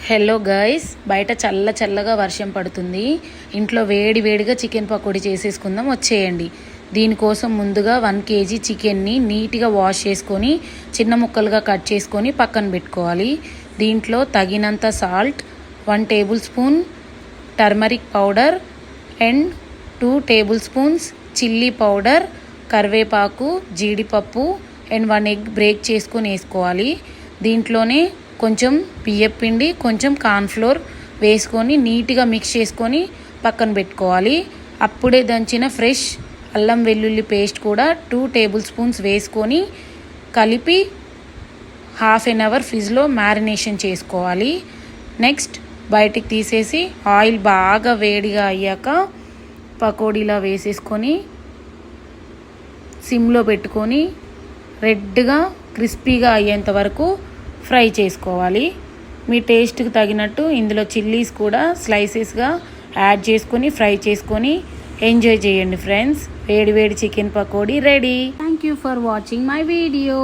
Hello guys, బయట చల్లగా వర్షం పడుతుంది. ఇంట్లో వేడిగా చికెన్ పకోడీ చేసేసుకుందాం, వచ్చేయండి. దీనికోసం ముందుగా 1 kg చికెన్ని నీట్గా వాష్ చేసుకొని చిన్న ముక్కలుగా కట్ చేసుకొని పక్కన పెట్టుకోవాలి. దీంట్లో తగినంత salt, 1 table spoon turmeric powder and 2 table spoons chilli powder, కరివేపాకు, జీడిపప్పు అండ్ 1 ఎగ్ బ్రేక్ చేసుకొని వేసుకోవాలి. దీంట్లోనే కొంచెం బియ్యపిండి, కొంచెం కార్న్ఫ్లోర్ వేసుకొని నీట్గా మిక్స్ చేసుకొని పక్కన పెట్టుకోవాలి. అప్పుడే దంచిన ఫ్రెష్ అల్లం వెల్లుల్లి పేస్ట్ కూడా 2 టేబుల్ స్పూన్స్ వేసుకొని కలిపి ½ an hour ఫ్రిడ్జ్లో మ్యారినేషన్ చేసుకోవాలి. నెక్స్ట్ బయటికి తీసేసి ఆయిల్ బాగా వేడిగా అయ్యాక పకోడీలా వేసేసుకొని సిమ్లో పెట్టుకొని రెడ్గా క్రిస్పీగా అయ్యేంత వరకు ఫ్రై చేసుకోవాలి. మీ టేస్ట్కి తగినట్టు ఇందులో చిల్లీస్ కూడా స్లైసెస్గా యాడ్ చేసుకొని ఫ్రై చేసుకొని ఎంజాయ్ చేయండి ఫ్రెండ్స్. వేడి chicken pakodi ready. Thank you for watching my video.